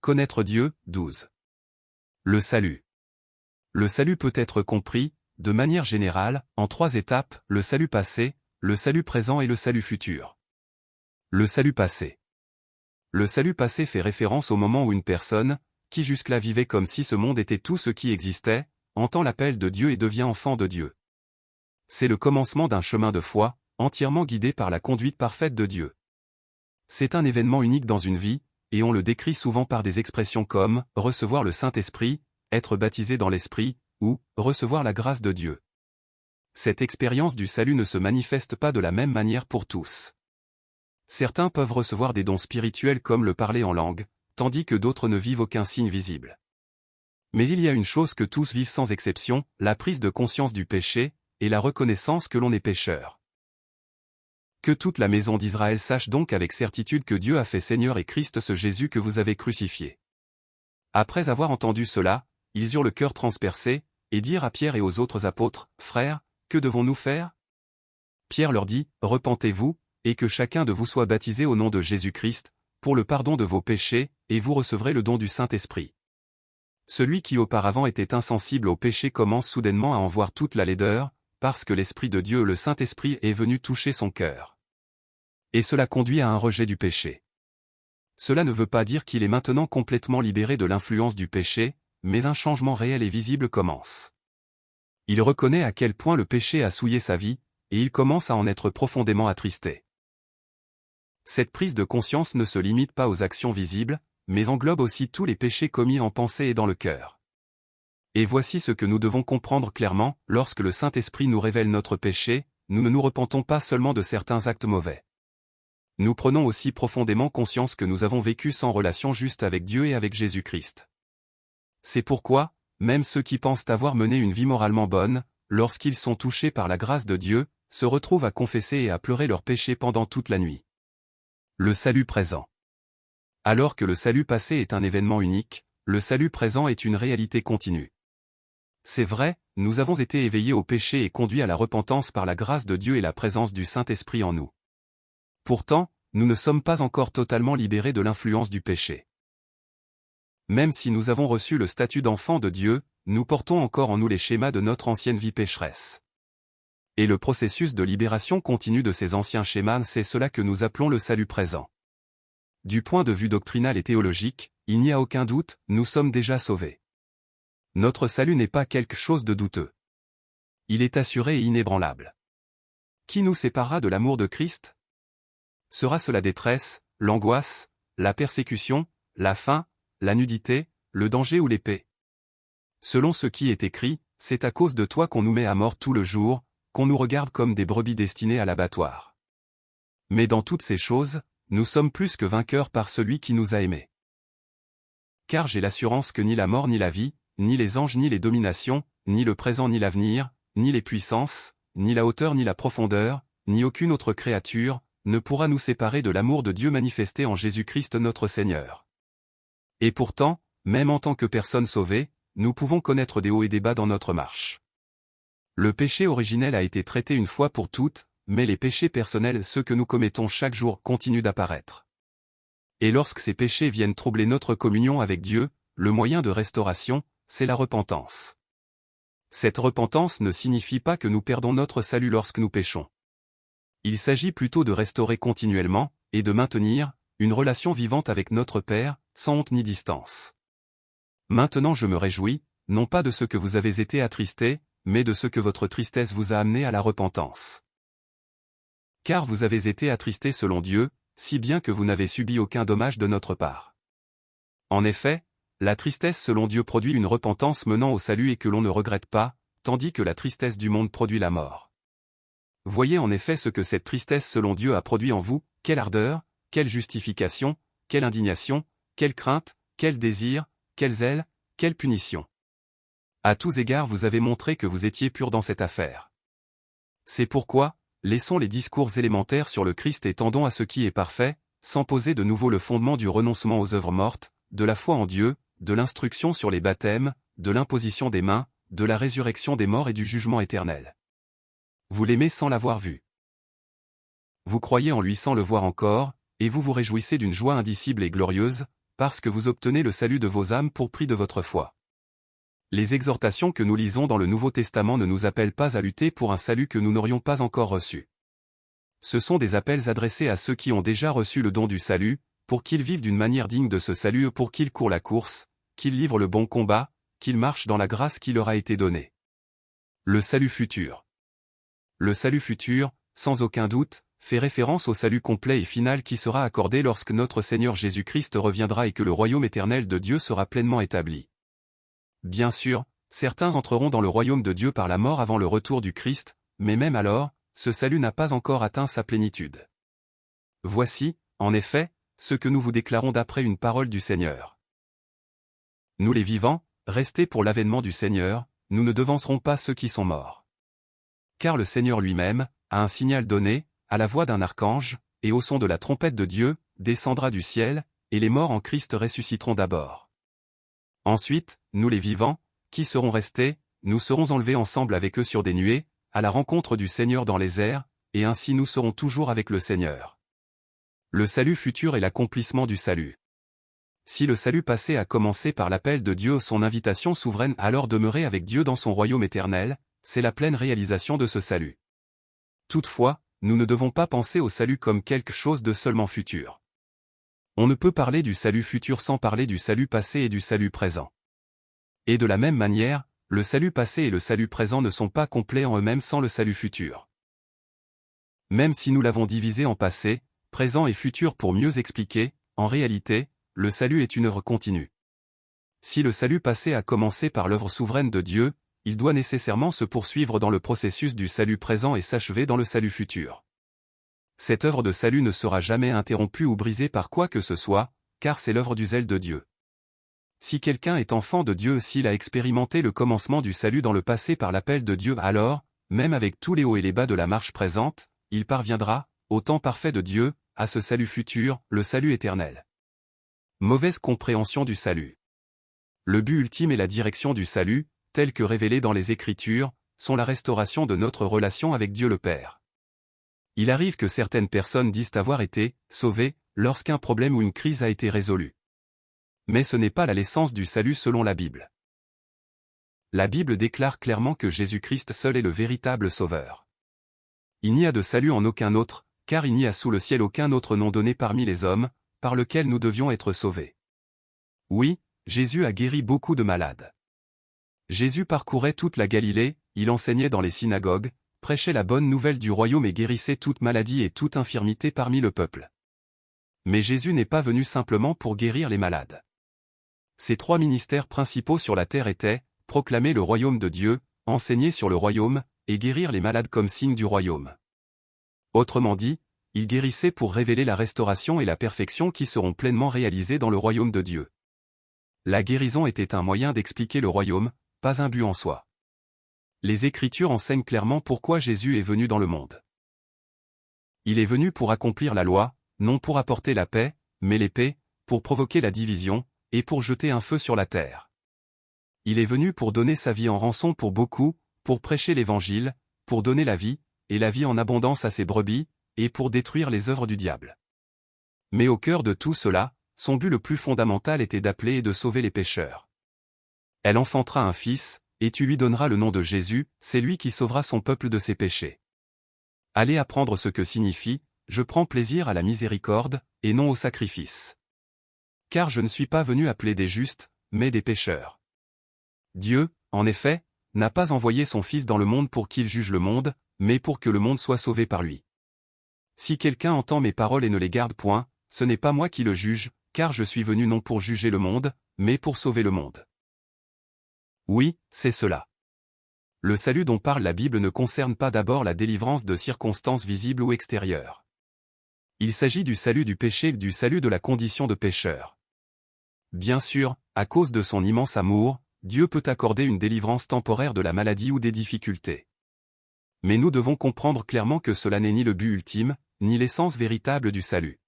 Connaître Dieu, 12. Le salut. Le salut peut être compris, de manière générale, en 3 étapes, le salut passé, le salut présent et le salut futur. Le salut passé. Le salut passé fait référence au moment où une personne, qui jusque-là vivait comme si ce monde était tout ce qui existait, entend l'appel de Dieu et devient enfant de Dieu. C'est le commencement d'un chemin de foi, entièrement guidé par la conduite parfaite de Dieu. C'est un événement unique dans une vie, et on le décrit souvent par des expressions comme « recevoir le Saint-Esprit », « être baptisé dans l'Esprit » ou « recevoir la grâce de Dieu ». Cette expérience du salut ne se manifeste pas de la même manière pour tous. Certains peuvent recevoir des dons spirituels comme le parler en langue, tandis que d'autres ne vivent aucun signe visible. Mais il y a une chose que tous vivent sans exception, la prise de conscience du péché, et la reconnaissance que l'on est pécheur. Que toute la maison d'Israël sache donc avec certitude que Dieu a fait Seigneur et Christ ce Jésus que vous avez crucifié. Après avoir entendu cela, ils eurent le cœur transpercé, et dirent à Pierre et aux autres apôtres, « Frères, que devons-nous faire » Pierre leur dit, « Repentez-vous, et que chacun de vous soit baptisé au nom de Jésus-Christ, pour le pardon de vos péchés, et vous recevrez le don du Saint-Esprit. » Celui qui auparavant était insensible au péché commence soudainement à en voir toute la laideur, parce que l'Esprit de Dieu, le Saint-Esprit, est venu toucher son cœur. Et cela conduit à un rejet du péché. Cela ne veut pas dire qu'il est maintenant complètement libéré de l'influence du péché, mais un changement réel et visible commence. Il reconnaît à quel point le péché a souillé sa vie, et il commence à en être profondément attristé. Cette prise de conscience ne se limite pas aux actions visibles, mais englobe aussi tous les péchés commis en pensée et dans le cœur. Et voici ce que nous devons comprendre clairement, lorsque le Saint-Esprit nous révèle notre péché, nous ne nous repentons pas seulement de certains actes mauvais. Nous prenons aussi profondément conscience que nous avons vécu sans relation juste avec Dieu et avec Jésus-Christ. C'est pourquoi, même ceux qui pensent avoir mené une vie moralement bonne, lorsqu'ils sont touchés par la grâce de Dieu, se retrouvent à confesser et à pleurer leurs péchés pendant toute la nuit. Le salut présent. Alors que le salut passé est un événement unique, le salut présent est une réalité continue. C'est vrai, nous avons été éveillés au péché et conduits à la repentance par la grâce de Dieu et la présence du Saint-Esprit en nous. Pourtant, nous ne sommes pas encore totalement libérés de l'influence du péché. Même si nous avons reçu le statut d'enfant de Dieu, nous portons encore en nous les schémas de notre ancienne vie pécheresse. Et le processus de libération continue de ces anciens schémas, c'est cela que nous appelons le salut présent. Du point de vue doctrinal et théologique, il n'y a aucun doute, nous sommes déjà sauvés. Notre salut n'est pas quelque chose de douteux. Il est assuré et inébranlable. Qui nous séparera de l'amour de Christ? Sera-ce la détresse, l'angoisse, la persécution, la faim, la nudité, le danger ou l'épée? Selon ce qui est écrit, c'est à cause de toi qu'on nous met à mort tout le jour, qu'on nous regarde comme des brebis destinées à l'abattoir. Mais dans toutes ces choses, nous sommes plus que vainqueurs par celui qui nous a aimés. Car j'ai l'assurance que ni la mort ni la vie, ni les anges ni les dominations, ni le présent ni l'avenir, ni les puissances, ni la hauteur ni la profondeur, ni aucune autre créature, ne pourra nous séparer de l'amour de Dieu manifesté en Jésus-Christ notre Seigneur. Et pourtant, même en tant que personnes sauvées, nous pouvons connaître des hauts et des bas dans notre marche. Le péché originel a été traité une fois pour toutes, mais les péchés personnels, ceux que nous commettons chaque jour, continuent d'apparaître. Et lorsque ces péchés viennent troubler notre communion avec Dieu, le moyen de restauration, c'est la repentance. Cette repentance ne signifie pas que nous perdons notre salut lorsque nous péchons. Il s'agit plutôt de restaurer continuellement, et de maintenir, une relation vivante avec notre Père, sans honte ni distance. Maintenant je me réjouis, non pas de ce que vous avez été attristés, mais de ce que votre tristesse vous a amené à la repentance. Car vous avez été attristés selon Dieu, si bien que vous n'avez subi aucun dommage de notre part. En effet, la tristesse selon Dieu produit une repentance menant au salut et que l'on ne regrette pas, tandis que la tristesse du monde produit la mort. Voyez en effet ce que cette tristesse selon Dieu a produit en vous, quelle ardeur, quelle justification, quelle indignation, quelle crainte, quel désir, quelle zèle, quelle punition. À tous égards vous avez montré que vous étiez purs dans cette affaire. C'est pourquoi, laissons les discours élémentaires sur le Christ et tendons à ce qui est parfait, sans poser de nouveau le fondement du renoncement aux œuvres mortes, de la foi en Dieu, de l'instruction sur les baptêmes, de l'imposition des mains, de la résurrection des morts et du jugement éternel. Vous l'aimez sans l'avoir vu. Vous croyez en lui sans le voir encore, et vous vous réjouissez d'une joie indicible et glorieuse, parce que vous obtenez le salut de vos âmes pour prix de votre foi. Les exhortations que nous lisons dans le Nouveau Testament ne nous appellent pas à lutter pour un salut que nous n'aurions pas encore reçu. Ce sont des appels adressés à ceux qui ont déjà reçu le don du salut, pour qu'ils vivent d'une manière digne de ce salut et pour qu'ils courent la course, qu'ils livrent le bon combat, qu'ils marchent dans la grâce qui leur a été donnée. Le salut futur. Le salut futur, sans aucun doute, fait référence au salut complet et final qui sera accordé lorsque notre Seigneur Jésus-Christ reviendra et que le royaume éternel de Dieu sera pleinement établi. Bien sûr, certains entreront dans le royaume de Dieu par la mort avant le retour du Christ, mais même alors, ce salut n'a pas encore atteint sa plénitude. Voici, en effet, ce que nous vous déclarons d'après une parole du Seigneur. Nous les vivants, restés pour l'avènement du Seigneur, nous ne devancerons pas ceux qui sont morts. Car le Seigneur lui-même, à un signal donné, à la voix d'un archange, et au son de la trompette de Dieu, descendra du ciel, et les morts en Christ ressusciteront d'abord. Ensuite, nous les vivants, qui serons restés, nous serons enlevés ensemble avec eux sur des nuées, à la rencontre du Seigneur dans les airs, et ainsi nous serons toujours avec le Seigneur. Le salut futur est l'accomplissement du salut. Si le salut passé a commencé par l'appel de Dieu, son invitation souveraine à alors demeurer avec Dieu dans son royaume éternel, c'est la pleine réalisation de ce salut. Toutefois, nous ne devons pas penser au salut comme quelque chose de seulement futur. On ne peut parler du salut futur sans parler du salut passé et du salut présent. Et de la même manière, le salut passé et le salut présent ne sont pas complets en eux-mêmes sans le salut futur. Même si nous l'avons divisé en passé, présent et futur pour mieux expliquer, en réalité, le salut est une œuvre continue. Si le salut passé a commencé par l'œuvre souveraine de Dieu, il doit nécessairement se poursuivre dans le processus du salut présent et s'achever dans le salut futur. Cette œuvre de salut ne sera jamais interrompue ou brisée par quoi que ce soit, car c'est l'œuvre du zèle de Dieu. Si quelqu'un est enfant de Dieu, s'il a expérimenté le commencement du salut dans le passé par l'appel de Dieu, alors, même avec tous les hauts et les bas de la marche présente, il parviendra, au temps parfait de Dieu, à ce salut futur, le salut éternel. Mauvaise compréhension du salut. Le but ultime et la direction du salut, tels que révélés dans les Écritures, sont la restauration de notre relation avec Dieu le Père. Il arrive que certaines personnes disent avoir été sauvées lorsqu'un problème ou une crise a été résolu. Mais ce n'est pas la l'essence du salut selon la Bible. La Bible déclare clairement que Jésus-Christ seul est le véritable Sauveur. Il n'y a de salut en aucun autre, car il n'y a sous le ciel aucun autre nom donné parmi les hommes, par lequel nous devions être sauvés. Oui, Jésus a guéri beaucoup de malades. Jésus parcourait toute la Galilée, il enseignait dans les synagogues, prêchait la bonne nouvelle du royaume et guérissait toute maladie et toute infirmité parmi le peuple. Mais Jésus n'est pas venu simplement pour guérir les malades. Ses trois ministères principaux sur la terre étaient, proclamer le royaume de Dieu, enseigner sur le royaume, et guérir les malades comme signe du royaume. Autrement dit, il guérissait pour révéler la restauration et la perfection qui seront pleinement réalisées dans le royaume de Dieu. La guérison était un moyen d'expliquer le royaume, pas un but en soi. Les Écritures enseignent clairement pourquoi Jésus est venu dans le monde. Il est venu pour accomplir la loi, non pour apporter la paix, mais l'épée, pour provoquer la division, et pour jeter un feu sur la terre. Il est venu pour donner sa vie en rançon pour beaucoup, pour prêcher l'Évangile, pour donner la vie, et la vie en abondance à ses brebis, et pour détruire les œuvres du diable. Mais au cœur de tout cela, son but le plus fondamental était d'appeler et de sauver les pécheurs. Elle enfantera un fils, et tu lui donneras le nom de Jésus, c'est lui qui sauvera son peuple de ses péchés. Allez apprendre ce que signifie « Je prends plaisir à la miséricorde, et non au sacrifice. Car je ne suis pas venu appeler des justes, mais des pécheurs. » Dieu, en effet, n'a pas envoyé son Fils dans le monde pour qu'il juge le monde, mais pour que le monde soit sauvé par lui. Si quelqu'un entend mes paroles et ne les garde point, ce n'est pas moi qui le juge, car je suis venu non pour juger le monde, mais pour sauver le monde. Oui, c'est cela. Le salut dont parle la Bible ne concerne pas d'abord la délivrance de circonstances visibles ou extérieures. Il s'agit du salut du péché et du salut de la condition de pécheur. Bien sûr, à cause de son immense amour, Dieu peut accorder une délivrance temporaire de la maladie ou des difficultés. Mais nous devons comprendre clairement que cela n'est ni le but ultime, ni l'essence véritable du salut.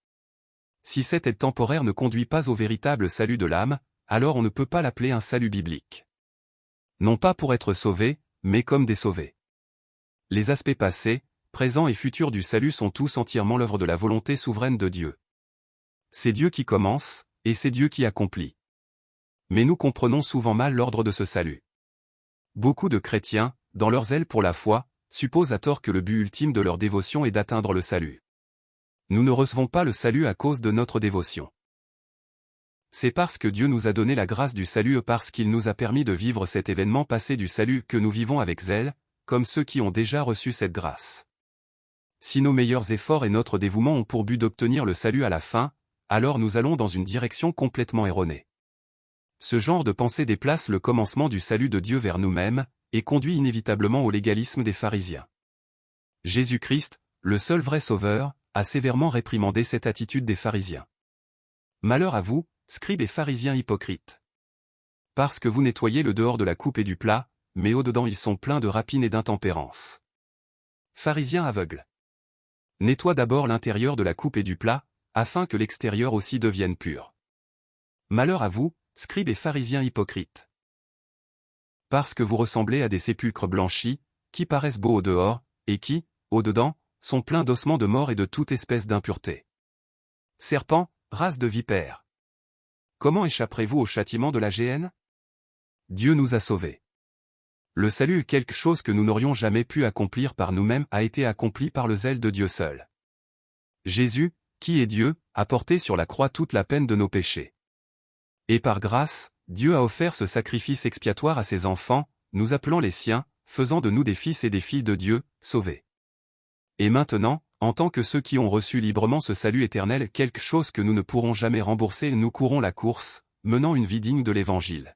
Si cette aide temporaire ne conduit pas au véritable salut de l'âme, alors on ne peut pas l'appeler un salut biblique. Non pas pour être sauvé, mais comme des sauvés. Les aspects passés, présents et futurs du salut sont tous entièrement l'œuvre de la volonté souveraine de Dieu. C'est Dieu qui commence, et c'est Dieu qui accomplit. Mais nous comprenons souvent mal l'ordre de ce salut. Beaucoup de chrétiens, dans leur zèle pour la foi, supposent à tort que le but ultime de leur dévotion est d'atteindre le salut. Nous ne recevons pas le salut à cause de notre dévotion. C'est parce que Dieu nous a donné la grâce du salut et parce qu'il nous a permis de vivre cet événement passé du salut que nous vivons avec zèle, comme ceux qui ont déjà reçu cette grâce. Si nos meilleurs efforts et notre dévouement ont pour but d'obtenir le salut à la fin, alors nous allons dans une direction complètement erronée. Ce genre de pensée déplace le commencement du salut de Dieu vers nous-mêmes, et conduit inévitablement au légalisme des pharisiens. Jésus-Christ, le seul vrai sauveur, a sévèrement réprimandé cette attitude des pharisiens. Malheur à vous, scribes et pharisiens hypocrites. Parce que vous nettoyez le dehors de la coupe et du plat, mais au-dedans ils sont pleins de rapine et d'intempérance. Pharisiens aveugles. Nettoie d'abord l'intérieur de la coupe et du plat, afin que l'extérieur aussi devienne pur. Malheur à vous, scribes et pharisiens hypocrites. Parce que vous ressemblez à des sépulcres blanchis, qui paraissent beaux au dehors, et qui, au dedans, sont pleins d'ossements de mort et de toute espèce d'impureté. Serpents, race de vipères. Comment échapperez-vous au châtiment de la géhenne? Dieu nous a sauvés. Le salut, quelque chose que nous n'aurions jamais pu accomplir par nous-mêmes, a été accompli par le zèle de Dieu seul. Jésus, qui est Dieu, a porté sur la croix toute la peine de nos péchés. Et par grâce, Dieu a offert ce sacrifice expiatoire à ses enfants, nous appelant les siens, faisant de nous des fils et des filles de Dieu, sauvés. Et maintenant, en tant que ceux qui ont reçu librement ce salut éternel, quelque chose que nous ne pourrons jamais rembourser, nous courons la course, menant une vie digne de l'Évangile.